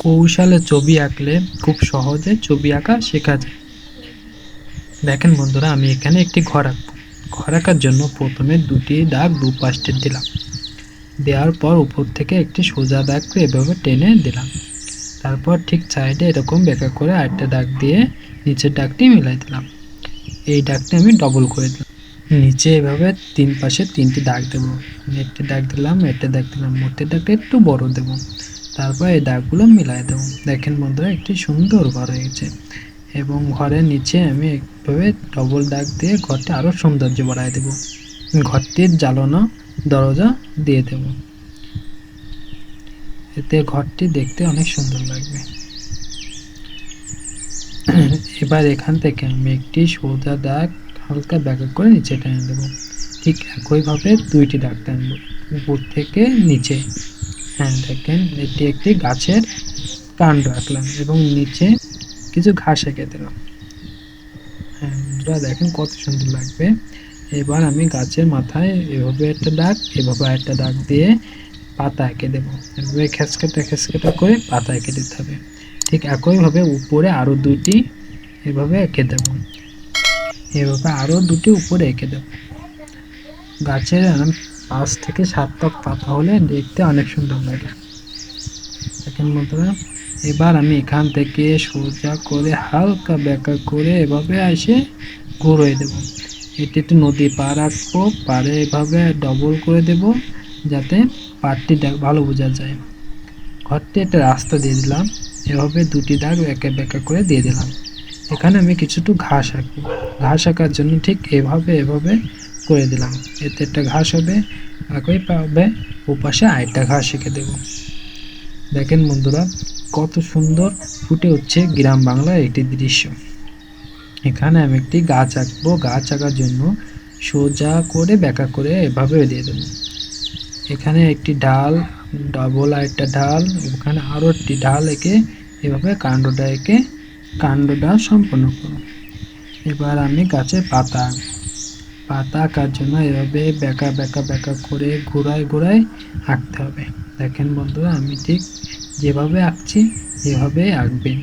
কৌশলে ছবি আঁকলে খুব সহজে ছবি আঁকা শেখা যায়। দেখেন বন্ধুরা, আমি এখানে একটি ঘর আঁকবো। ঘর আঁকার জন্য প্রথমে দুটি দাগ দুপাশে দিলাম। দেওয়ার পর উপর থেকে একটি সোজা দাগ এভাবে টেনে দিলাম। তারপর ঠিক সাইডে এরকম বেঁকা করে আরেকটা দাগ দিয়ে নিচের দাগটি মিলাই দিলাম। এই দাগটি আমি ডবল করে দিলাম। নিচে এভাবে তিন পাশে তিনটি দাগ দেবো। একটি দাগ দিলাম, একটা দাগ দিলাম, মোটের দাগটা একটু বড় দেবো। তারপর এই দাগগুলো মিলাই দেবো। দেখেন বন্ধুরা, একটি সুন্দর ঘর হয়েছে। এবং ঘরের নিচে আমি এইভাবে ডবল দাগ দিয়ে ঘরটা আরও সৌন্দর্য বাড়ায় দেব। ঘরটির জ্বালানো দরজা দিয়ে দেব, এতে ঘরটি দেখতে অনেক সুন্দর লাগবে। এবার এখান থেকে আমি একটি সোজা দাগ হালকা ব্যাকা করে নিচে টেনে দেবো। ঠিক একইভাবে দুইটি দাগ টানবো উপর থেকে নিচে। হ্যাঁ, দেখেন এটি একটি গাছের কাণ্ড আঁকলাম এবং নিচে কিছু ঘাস এঁকে দিলাম। হ্যাঁ বন্ধুরা, দেখেন কত সুন্দর লাগবে। এবার আমি গাছের মাথায় এভাবে একটা দাগ, এভাবে একটা দাগ দিয়ে পাতা এঁকে দেবো। এভাবে খেসকাটা করে পাতা এঁকে দিতে হবে। ঠিক একইভাবে উপরে আরও দুটি এভাবে এঁকে দেব। এভাবে আরও দুটি উপরে এঁকে দেব। গাছের 5 থেকে 7টা পাতা হলে দেখতে অনেক সুন্দর লাগে। দেখেন বন্ধুরা, এবার আমি এখান থেকে সোজা করে হালকা বেঁকা করে এভাবে এসে ঘুরিয়ে দেব। এটি একটু নদী পার রাখবো, পারে এভাবে ডবল করে দেব যাতে পাড়টি ভালো বোঝা যায়। ঘরটি একটা রাস্তা দিয়ে দিলাম, এভাবে দুটি দাগ একে বেঁকা করে দিয়ে দিলাম। এখানে আমি কিছুটা ঘাস আঁকবো। ঘাস আঁকার জন্য ঠিক এভাবে করে দিলাম। এতে একটা ঘাস হবে, একইভাবে ওপাশে আরেকটা ঘাস এঁকে দেব। দেখেন বন্ধুরা, কত সুন্দর ফুটে উঠছে গ্রাম বাংলার একটি দৃশ্য। এখানে আমি একটি গাছ আঁকবো। গাছ আঁকার জন্য সোজা করে বেঁকা করে এভাবে দিয়ে দেব। এখানে একটি ডাল, ডবল আরেকটা ডাল, ওখানে আরও একটি ডাল এঁকে এভাবে কাণ্ডটা সম্পন্ন করব। এবার আমি গাছের পাতা আঁকার জন্য এভাবে বেঁকা করে ঘোরায় আঁকতে হবে। দেখেন বন্ধুরা, আমি ঠিক যেভাবে আঁকছি এভাবে আঁকবেন,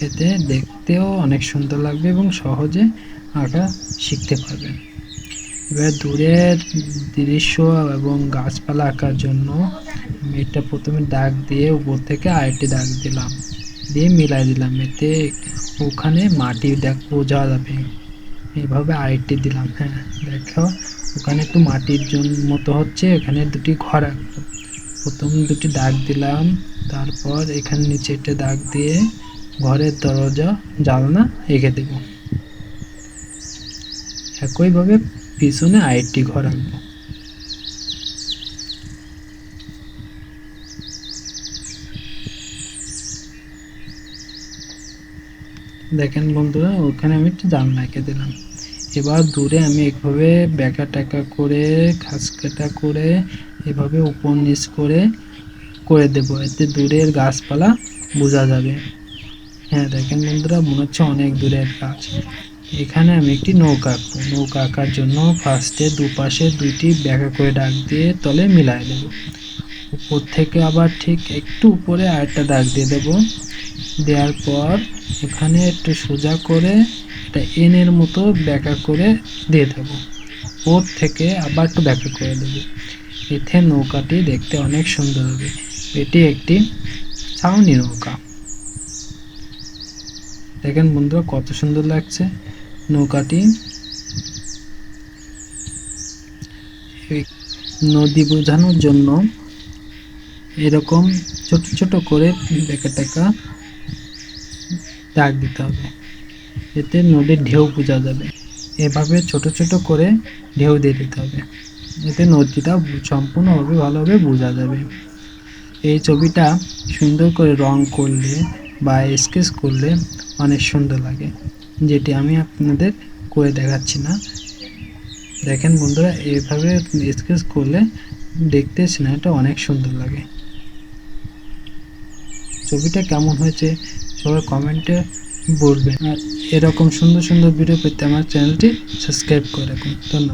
এতে দেখতেও অনেক সুন্দর লাগবে এবং সহজে আঁকা শিখতে পারবেন। এবার দূরের দৃশ্য এবং গাছপালা আঁকার জন্য আমি এটা প্রথমে দাগ দিয়ে উপর থেকে আরেকটি দাগ দিলাম, দিয়ে মিলাই দিলাম, এতে ওখানে মাটি বোঝা যাবে। এভাবে আরেকটি দিলাম। হ্যাঁ দেখো, ওখানে একটু মাটির মতো হচ্ছে, এখানে দুটি ঘর আঁকবো। প্রথম দুটি দাগ দিলাম, তারপর এখানে নিচে একটা দাগ দিয়ে ঘরের দরজা জানলা এঁকে দেব। একইভাবে পিছনে আরেকটি ঘর আঁকবো। দেখেন বন্ধুরা, ওখানে আমি একটু জানলা এঁকে দিলাম। এবার দূরে আমি এইভাবে বেঁকা টেকা করে খাসকাটা করে এভাবে উপর নিচ করে দেব, এতে দূরের গাছপালা বোঝা যাবে। হ্যাঁ দেখেন বন্ধুরা, মনে হচ্ছে অনেক দূরের গাছ। এখানে আমি একটি নৌকা আঁকবো। নৌকা আঁকার জন্য ফার্স্টে দুপাশে দুইটি বেঁকা করে দাগ দিয়ে তলে মিলাই দেব। উপর থেকে আবার ঠিক একটু উপরে আরেকটা দাগ দিয়ে দেব। দেওয়ার পর এখানে একটু সোজা করে এটা এনের মতো বেঁকা করে দিয়ে দেব। ওর থেকে আবার একটু বেঁকা করে দেব, এতে নৌকাটি দেখতে অনেক সুন্দর হবে। এটি একটি ছাউনি নৌকা। দেখেন বন্ধুরা, কত সুন্দর লাগছে নৌকাটি। নদী বোঝানোর জন্য এরকম ছোট ছোট করে বেঁকা টেকা দাগ দিতে হবে, এতে নদীর ঢেউ বোঝা যাবে। এভাবে ছোট ছোট করে ঢেউ দিয়ে দিতে হবে, এতে নদীটা সম্পূর্ণভাবে ভালোভাবে বোঝা যাবে। এই ছবিটা সুন্দর করে রং করলে বা স্কেচ করলে অনেক সুন্দর লাগে, যেটি আমি আপনাদের করে দেখাচ্ছি না। দেখেন বন্ধুরা, এইভাবে স্কেচ করলে দেখতে সিনারিটা অনেক সুন্দর লাগে। ছবিটা কেমন হয়েছে সবাই কমেন্টে বলবেন। আর এরকম সুন্দর সুন্দর ভিডিও পেতে আমার চ্যানেলটি সাবস্ক্রাইব করে রাখুন। ধন্যবাদ।